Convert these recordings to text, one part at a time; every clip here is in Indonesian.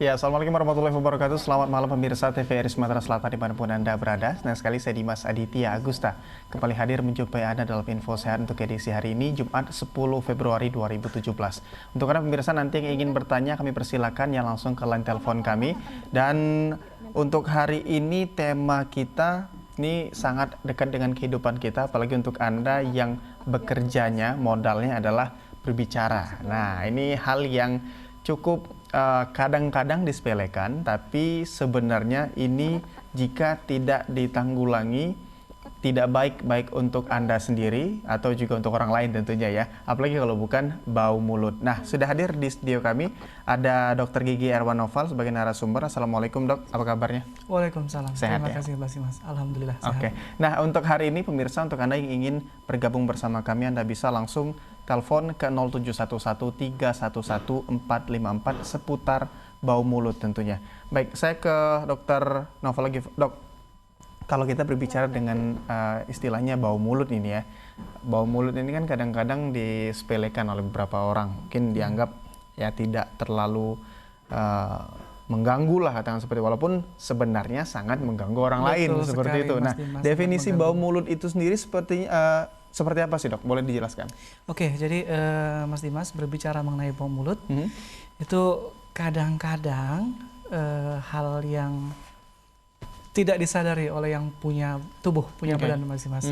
Ya, Assalamualaikum warahmatullahi wabarakatuh. Selamat malam pemirsa TVRI Sumatera Selatan dimanapun Anda berada. Senang sekali saya Dimas Aditya Agusta kembali hadir menjumpai Anda dalam info sehat untuk edisi hari ini, Jumat 10 Februari 2017. Untuk Anda pemirsa nanti yang ingin bertanya, kami persilakan yang langsung ke line telepon kami. Dan untuk hari ini tema kita ini sangat dekat dengan kehidupan kita, apalagi untuk Anda yang bekerjanya, modalnya adalah berbicara. Nah, ini hal yang cukup kadang-kadang disepelekan, tapi sebenarnya ini jika tidak ditanggulangi tidak baik untuk Anda sendiri atau juga untuk orang lain tentunya ya, apalagi kalau bukan bau mulut. Nah, sudah hadir di studio kami ada Dr. Gigi Erwan Noval sebagai narasumber. Assalamualaikum Dok, apa kabarnya? Waalaikumsalam. Sehat. Terima kasih Mas. Alhamdulillah sehat. Oke. Nah, untuk hari ini pemirsa, untuk Anda yang ingin bergabung bersama kami, Anda bisa langsung telepon ke 0711-311-454 seputar bau mulut tentunya. Baik, saya ke Dr. Noval lagi. Dok, kalau kita berbicara dengan istilahnya bau mulut ini ya, bau mulut ini kan kadang-kadang disepelekan oleh beberapa orang. Mungkin dianggap ya tidak terlalu mengganggu lah, katakan seperti, walaupun sebenarnya sangat mengganggu orang lain seperti itu. Nah, definisi bau mulut itu sendiri seperti apa sih Dok? Boleh dijelaskan? Oke, jadi Mas Dimas, berbicara mengenai bau mulut, itu kadang-kadang hal yang tidak disadari oleh yang punya tubuh, punya badan Mas Dimas.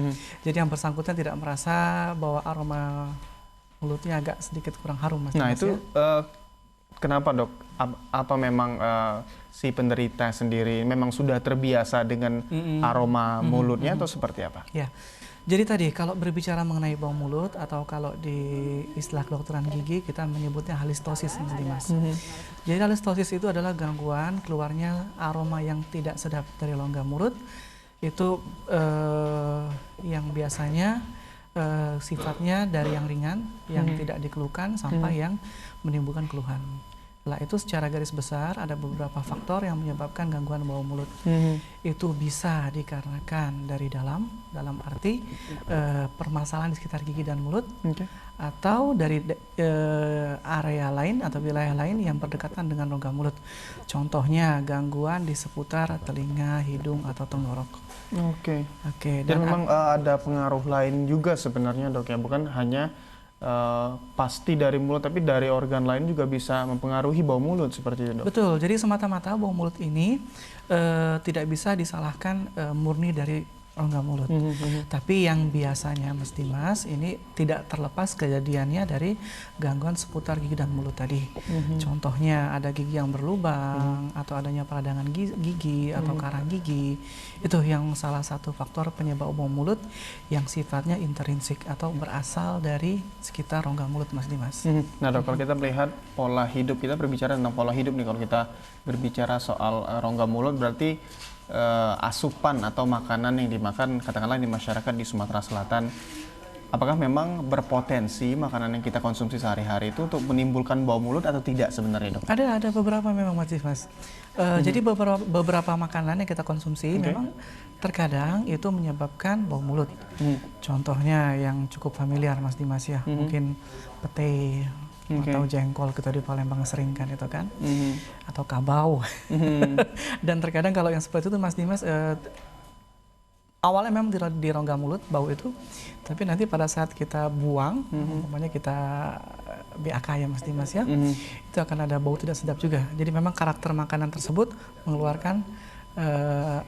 Jadi yang bersangkutan tidak merasa bahwa aroma mulutnya agak sedikit kurang harum Mas Dimas. Nah, itu kenapa Dok? Apa memang si penderita sendiri memang sudah terbiasa dengan aroma mulutnya atau seperti apa? Ya. Jadi tadi kalau berbicara mengenai bau mulut atau kalau di istilah kedokteran gigi kita menyebutnya halistosis Mas. Jadi halistosis itu adalah gangguan keluarnya aroma yang tidak sedap dari rongga mulut. Itu yang biasanya sifatnya dari yang ringan, yang tidak dikeluhkan sampai yang menimbulkan keluhan. Lah, itu secara garis besar ada beberapa faktor yang menyebabkan gangguan bau mulut. Itu bisa dikarenakan dari dalam arti permasalahan di sekitar gigi dan mulut, atau dari area lain atau wilayah lain yang berdekatan dengan rongga mulut. Contohnya gangguan di seputar telinga, hidung atau tenggorok. Dan memang ada pengaruh lain juga sebenarnya Dok ya, bukan hanya pasti dari mulut, tapi dari organ lain juga bisa mempengaruhi bau mulut seperti itu Dok. Betul, jadi semata-mata bau mulut ini tidak bisa disalahkan murni dari rongga mulut. Tapi yang biasanya Mas Dimas ini tidak terlepas kejadiannya dari gangguan seputar gigi dan mulut tadi. Contohnya ada gigi yang berlubang atau adanya peradangan gigi atau karang gigi. Itu yang salah satu faktor penyebab bau mulut yang sifatnya intrinsik atau berasal dari sekitar rongga mulut Mas Dimas. Nah dok, kalau kita melihat pola hidup, kita berbicara tentang pola hidup nih, kalau kita berbicara soal rongga mulut berarti asupan atau makanan yang dimakan katakanlah di masyarakat di Sumatera Selatan, apakah memang berpotensi makanan yang kita konsumsi sehari-hari itu untuk menimbulkan bau mulut atau tidak sebenarnya dok? Ada beberapa memang Mas. Jadi beberapa makanan yang kita konsumsi memang terkadang itu menyebabkan bau mulut. Contohnya yang cukup familiar Mas Dimas ya, mungkin pete atau jengkol kita di Palembang sering kan itu kan, atau kabau. Dan terkadang kalau yang seperti itu Mas Dimas, awalnya memang di rongga mulut bau itu, tapi nanti pada saat kita buang, umpamanya kita BAK ya Mas Dimas ya, itu akan ada bau tidak sedap juga. Jadi memang karakter makanan tersebut mengeluarkan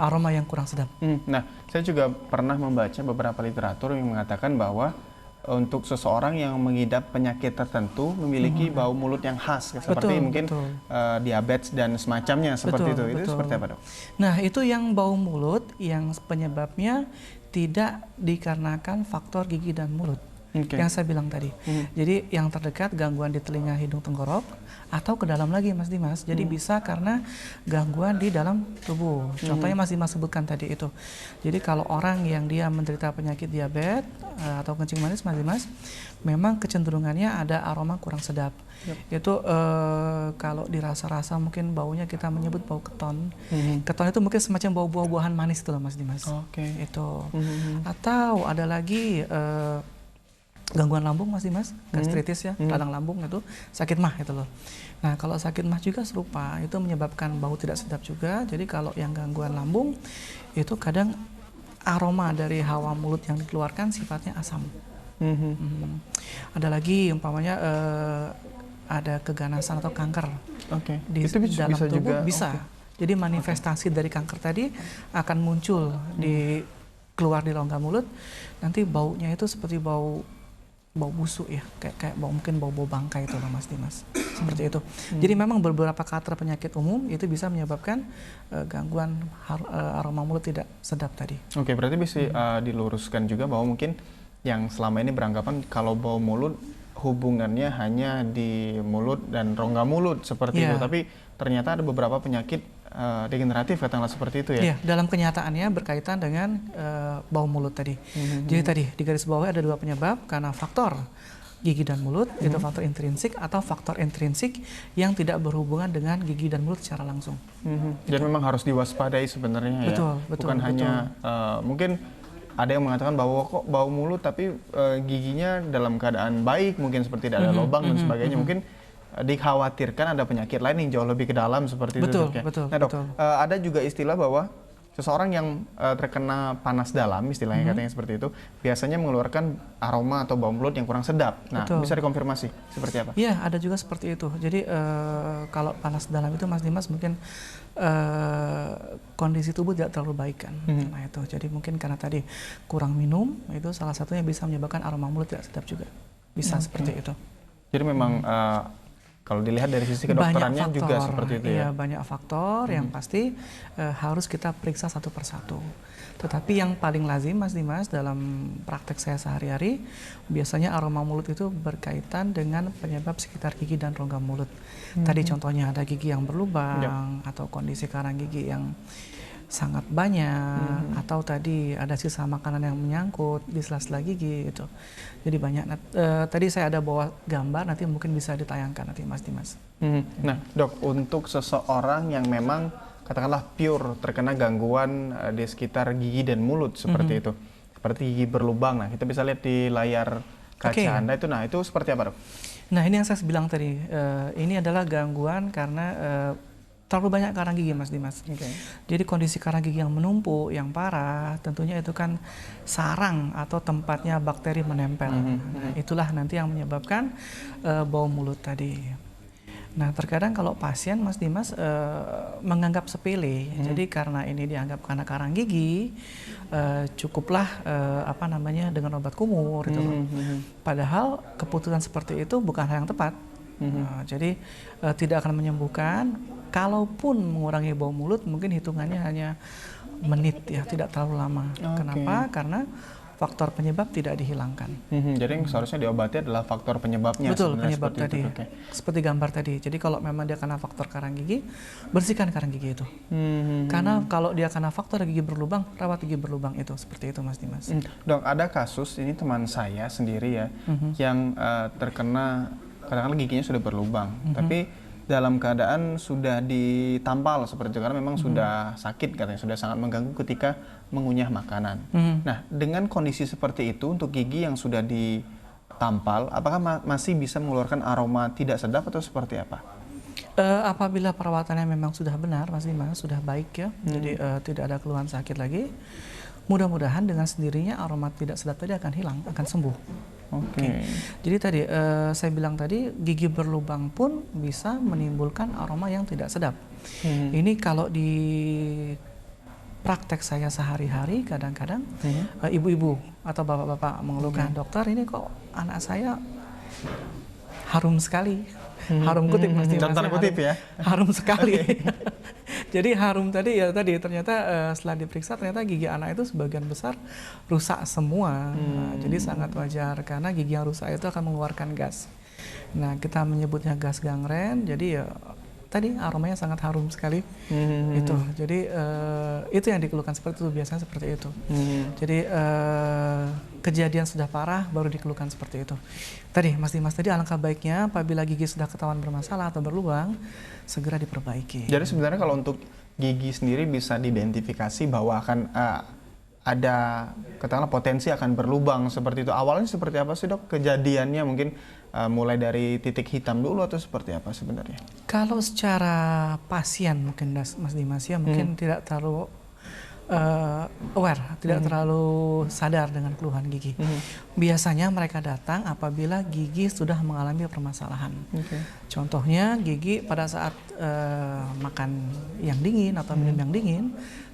aroma yang kurang sedap. Nah, saya juga pernah membaca beberapa literatur yang mengatakan bahwa untuk seseorang yang mengidap penyakit tertentu memiliki bau mulut yang khas, seperti mungkin diabetes dan semacamnya seperti itu. Itu seperti apa dok? Nah itu yang bau mulut yang penyebabnya tidak dikarenakan faktor gigi dan mulut. Yang saya bilang tadi. Jadi yang terdekat gangguan di telinga, hidung, tenggorok, atau ke dalam lagi Mas Dimas. Jadi bisa karena gangguan di dalam tubuh. Contohnya Mas Dimas sebutkan tadi itu. Jadi kalau orang yang dia menderita penyakit diabetes atau kencing manis Mas Dimas, memang kecenderungannya ada aroma kurang sedap. Itu kalau dirasa-rasa mungkin baunya kita menyebut bau keton. Keton itu mungkin semacam bau buah-buahan manis itu loh Mas Dimas. Itu. Atau ada lagi gangguan lambung Mas Dimas, gastritis ya, radang lambung itu, sakit mah itu loh. Nah kalau sakit mah juga serupa, itu menyebabkan bau tidak sedap juga. Jadi kalau yang gangguan lambung itu kadang aroma dari hawa mulut yang dikeluarkan sifatnya asam. Ada lagi umpamanya ada keganasan atau kanker di dalam tubuh juga, bisa. Jadi manifestasi dari kanker tadi akan muncul keluar di rongga mulut. Nanti baunya itu seperti bau busuk ya, kayak mungkin bau bangkai itu lah Mas Dimas, seperti itu. Jadi memang beberapa karakter penyakit umum itu bisa menyebabkan gangguan aroma mulut tidak sedap tadi. Berarti bisa diluruskan juga bahwa mungkin yang selama ini beranggapan kalau bau mulut hubungannya hanya di mulut dan rongga mulut seperti itu, tapi ternyata ada beberapa penyakit degeneratif katakanlah seperti itu ya. Iya, dalam kenyataannya berkaitan dengan bau mulut tadi. Jadi tadi di garis bawah ada dua penyebab karena faktor gigi dan mulut, itu faktor intrinsik atau faktor intrinsik yang tidak berhubungan dengan gigi dan mulut secara langsung. Dan memang harus diwaspadai sebenarnya ya. Bukan hanya mungkin ada yang mengatakan bahwa kok bau mulut tapi giginya dalam keadaan baik, mungkin seperti tidak ada lubang dan sebagainya. Mungkin dikhawatirkan ada penyakit lain yang jauh lebih ke dalam seperti itu. Nah dok, ada juga istilah bahwa seseorang yang terkena panas dalam, istilahnya katanya seperti itu, biasanya mengeluarkan aroma atau bau mulut yang kurang sedap. Nah, bisa dikonfirmasi seperti apa? Iya, ada juga seperti itu. Jadi kalau panas dalam itu Mas Dimas mungkin kondisi tubuh tidak terlalu baik kan. Nah itu, jadi mungkin karena tadi kurang minum, itu salah satunya bisa menyebabkan aroma mulut tidak sedap juga. Bisa seperti itu. Jadi memang kalau dilihat dari sisi kedokterannya juga seperti itu ya? Iya, banyak faktor yang pasti harus kita periksa satu persatu. Tetapi yang paling lazim Mas Dimas dalam praktek saya sehari-hari, biasanya aroma mulut itu berkaitan dengan penyebab sekitar gigi dan rongga mulut. Tadi contohnya ada gigi yang berlubang, atau kondisi karang gigi yang sangat banyak, atau tadi ada sisa makanan yang menyangkut di sela-sela gigi gitu. Jadi banyak. Tadi saya ada bawa gambar, nanti mungkin bisa ditayangkan nanti Mas Dimas. Nah dok, untuk seseorang yang memang katakanlah pure terkena gangguan di sekitar gigi dan mulut seperti itu, seperti gigi berlubang, nah kita bisa lihat di layar kaca Anda itu, nah itu seperti apa dok? Nah ini yang saya bilang tadi, ini adalah gangguan karena terlalu banyak karang gigi Mas Dimas. Jadi kondisi karang gigi yang menumpuk, yang parah, tentunya itu kan sarang atau tempatnya bakteri menempel. Nah, itulah nanti yang menyebabkan bau mulut tadi. Nah, terkadang kalau pasien Mas Dimas menganggap sepele, jadi karena ini dianggap karena karang gigi, cukuplah apa namanya dengan obat kumur gitu loh. Padahal keputusan seperti itu bukan hal yang tepat. Jadi tidak akan menyembuhkan. Kalaupun mengurangi bau mulut, mungkin hitungannya hanya menit ya, tidak terlalu lama. Kenapa? Karena faktor penyebab tidak dihilangkan. Jadi yang seharusnya diobati adalah faktor penyebabnya. Betul, penyebab tadi. Itu. Seperti gambar tadi. Jadi kalau memang dia kena faktor karang gigi, bersihkan karang gigi itu. Karena kalau dia kena faktor gigi berlubang, rawat gigi berlubang itu. Seperti itu Mas Dimas. Dok, ada kasus, ini teman saya sendiri ya, yang terkena, katakanlah giginya sudah berlubang, tapi dalam keadaan sudah ditampal seperti itu karena memang sudah sakit katanya, sudah sangat mengganggu ketika mengunyah makanan. Nah, dengan kondisi seperti itu untuk gigi yang sudah ditampal, apakah masih bisa mengeluarkan aroma tidak sedap atau seperti apa? Apabila perawatannya memang sudah benar, Mas Dimas, sudah baik ya, jadi tidak ada keluhan sakit lagi, mudah-mudahan dengan sendirinya aroma tidak sedap tadi akan hilang, akan sembuh. Oke. Jadi tadi saya bilang tadi gigi berlubang pun bisa menimbulkan aroma yang tidak sedap. Ini kalau di praktek saya sehari-hari kadang-kadang ibu-ibu atau bapak-bapak mengeluhkan, dokter ini kok anak saya harum sekali. Harum kutip Mas Dimas. Contoh kutip ya. Harum sekali. Jadi harum tadi ya tadi ternyata setelah diperiksa ternyata gigi anak itu sebagian besar rusak semua. Jadi sangat wajar karena gigi yang rusak itu akan mengeluarkan gas. Nah, kita menyebutnya gas gangren. Jadi ya tadi aromanya sangat harum sekali. Itu. Jadi itu yang dikeluhkan seperti itu, biasanya seperti itu. Jadi kejadian sudah parah baru dikeluhkan seperti itu. Tadi Mas Dimas, tadi alangkah baiknya apabila gigi sudah ketahuan bermasalah atau berlubang segera diperbaiki. Jadi sebenarnya kalau untuk gigi sendiri bisa diidentifikasi bahwa akan ada katakanlah potensi akan berlubang seperti itu. Awalnya seperti apa sih dok kejadiannya, mungkin mulai dari titik hitam dulu atau seperti apa sebenarnya? Kalau secara pasien mungkin Mas Dimas ya mungkin tidak terlalu aware, tidak terlalu sadar dengan keluhan gigi. Biasanya mereka datang apabila gigi sudah mengalami permasalahan. Contohnya gigi pada saat makan yang dingin atau minum yang dingin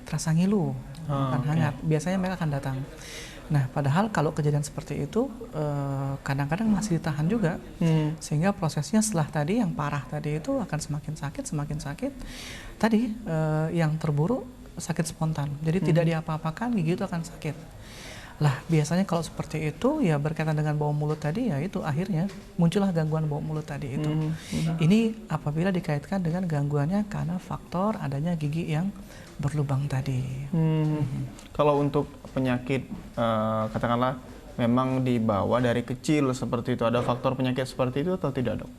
terasa ngilu, makan hangat. Biasanya mereka akan datang. Nah, padahal kalau kejadian seperti itu kadang-kadang masih ditahan juga, sehingga prosesnya setelah tadi yang parah tadi itu akan semakin sakit. Tadi yang terburuk sakit spontan, jadi tidak diapa-apakan gigi itu akan sakit. Lah biasanya kalau seperti itu ya berkaitan dengan bau mulut tadi ya itu akhirnya muncullah gangguan bau mulut tadi itu. Ini apabila dikaitkan dengan gangguannya karena faktor adanya gigi yang berlubang tadi. Kalau untuk penyakit katakanlah memang dibawa dari kecil seperti itu, ada faktor penyakit seperti itu atau tidak dok?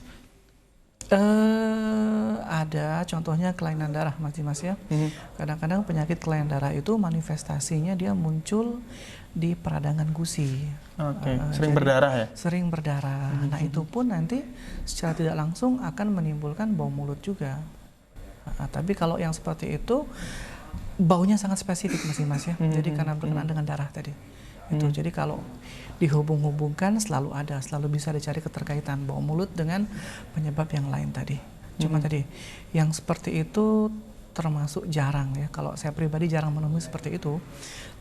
Ada, contohnya kelainan darah Mas Dimas ya. Kadang-kadang penyakit kelainan darah itu manifestasinya dia muncul di peradangan gusi. Sering berdarah ya? Sering berdarah. Nah itu pun nanti secara tidak langsung akan menimbulkan bau mulut juga. Tapi kalau yang seperti itu baunya sangat spesifik Mas Dimas ya. Jadi karena berkenaan dengan darah tadi. Itu jadi kalau dihubung-hubungkan selalu bisa dicari keterkaitan bau mulut dengan penyebab yang lain tadi. Cuma tadi yang seperti itu termasuk jarang ya. Kalau saya pribadi jarang menemui seperti itu.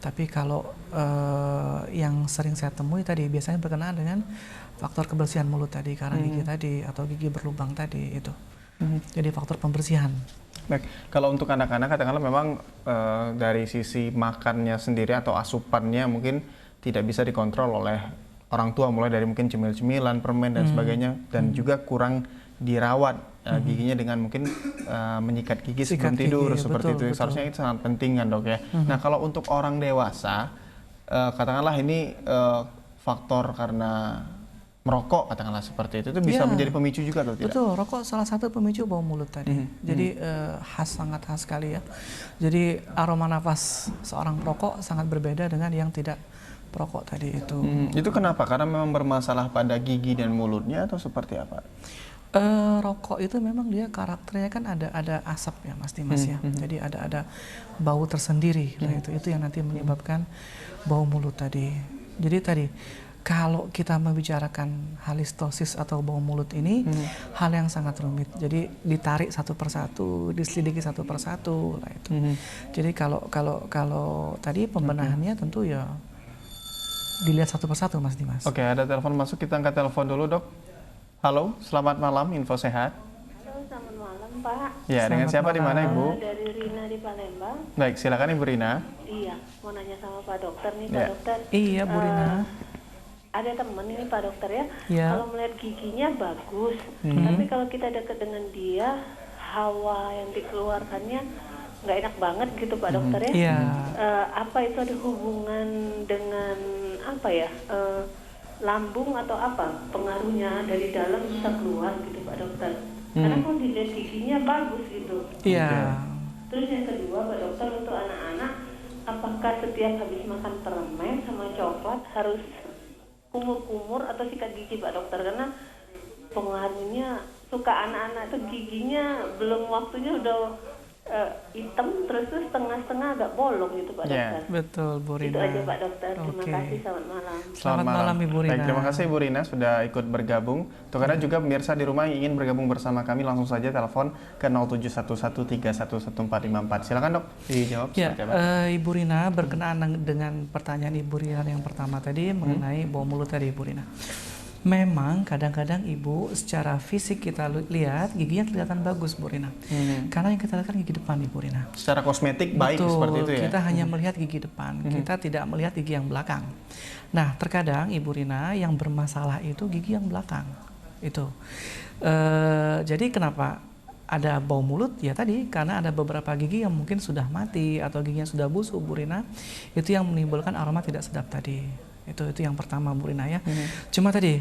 Tapi kalau yang sering saya temui tadi biasanya berkenaan dengan faktor kebersihan mulut tadi, karang gigi tadi atau gigi berlubang tadi itu. Jadi faktor pembersihan. Baik, kalau untuk anak-anak katakanlah memang dari sisi makannya sendiri atau asupannya mungkin tidak bisa dikontrol oleh orang tua, mulai dari mungkin cemil-cemilan, permen dan sebagainya, dan juga kurang dirawat giginya dengan mungkin menyikat gigi sebelum tidur seperti itu. Seharusnya itu sangat penting kan dok ya. Nah kalau untuk orang dewasa katakanlah ini faktor karena merokok katakanlah seperti itu bisa menjadi pemicu juga atau tidak? Betul, rokok salah satu pemicu bau mulut tadi. Jadi sangat khas sekali ya. Jadi aroma nafas seorang perokok sangat berbeda dengan yang tidak perokok tadi itu. Itu kenapa? Karena memang bermasalah pada gigi dan mulutnya atau seperti apa? Rokok itu memang dia karakternya kan ada asap ya Mas Dimas ya. Jadi ada bau tersendiri. Nah itu yang nanti menyebabkan bau mulut tadi. Jadi tadi Kalau kita membicarakan halistosis atau bau mulut ini hal yang sangat rumit. Jadi ditarik satu persatu, diselidiki satu persatu lah itu. Jadi kalau tadi pembenahannya tentu ya dilihat satu persatu, Mas Dimas. Oke, ada telepon masuk, kita angkat telepon dulu, Dok. Halo, selamat malam, Info Sehat. Halo, selamat malam, Pak. Ya, dengan siapa di mana, Ibu? Dari Rina di Palembang. Baik, silakan Ibu Rina. Iya, mau nanya sama Pak Dokter nih, Pak Ya. Dokter. Iya, Bu Rina. Ada temen ini Pak Dokter ya. Ya. Kalau melihat giginya bagus, tapi kalau kita dekat dengan dia, hawa yang dikeluarkannya nggak enak banget gitu, Pak Dokter ya. Iya. Apa itu ada hubungan dengan apa ya? Lambung atau apa pengaruhnya dari dalam bisa keluar gitu, Pak Dokter. Karena kalau dilihat giginya bagus gitu. Iya. Terus yang kedua, Pak Dokter, untuk anak-anak, apakah setiap habis makan permen sama coklat harus kumur-kumur atau sikat gigi, Pak Dokter? Karena pengaruhnya suka anak-anak itu giginya belum waktunya udah hitam, terus tuh setengah-setengah agak bolong gitu, Pak Dokter. Betul, Bu Itu Rina. aja, Pak Dokter. Terima Oke. kasih, selamat malam. Selamat malam, Ibu Rina. Baik, terima kasih Ibu Rina sudah ikut bergabung. Untuk Anda juga pemirsa di rumah yang ingin bergabung bersama kami, langsung saja telepon ke 0711311454. Silakan, Dok, dijawab Ya, seperti apa? Ibu Rina, berkenaan dengan pertanyaan Ibu Rina yang pertama tadi mengenai bau mulut tadi, Ibu Rina. Memang kadang-kadang Ibu secara fisik kita lihat giginya kelihatan bagus, Bu Rina. Karena yang kita lihat kan gigi depan, Ibu Rina. Secara kosmetik baik Betul, seperti itu ya? kita hanya melihat gigi depan, kita tidak melihat gigi yang belakang. Nah, terkadang Ibu Rina yang bermasalah itu gigi yang belakang. Itu. Jadi kenapa ada bau mulut? Ya tadi karena ada beberapa gigi yang mungkin sudah mati atau giginya sudah busuk, Bu Rina. Itu yang menimbulkan aroma tidak sedap tadi. Itu yang pertama, Bu Rina ya. Cuma tadi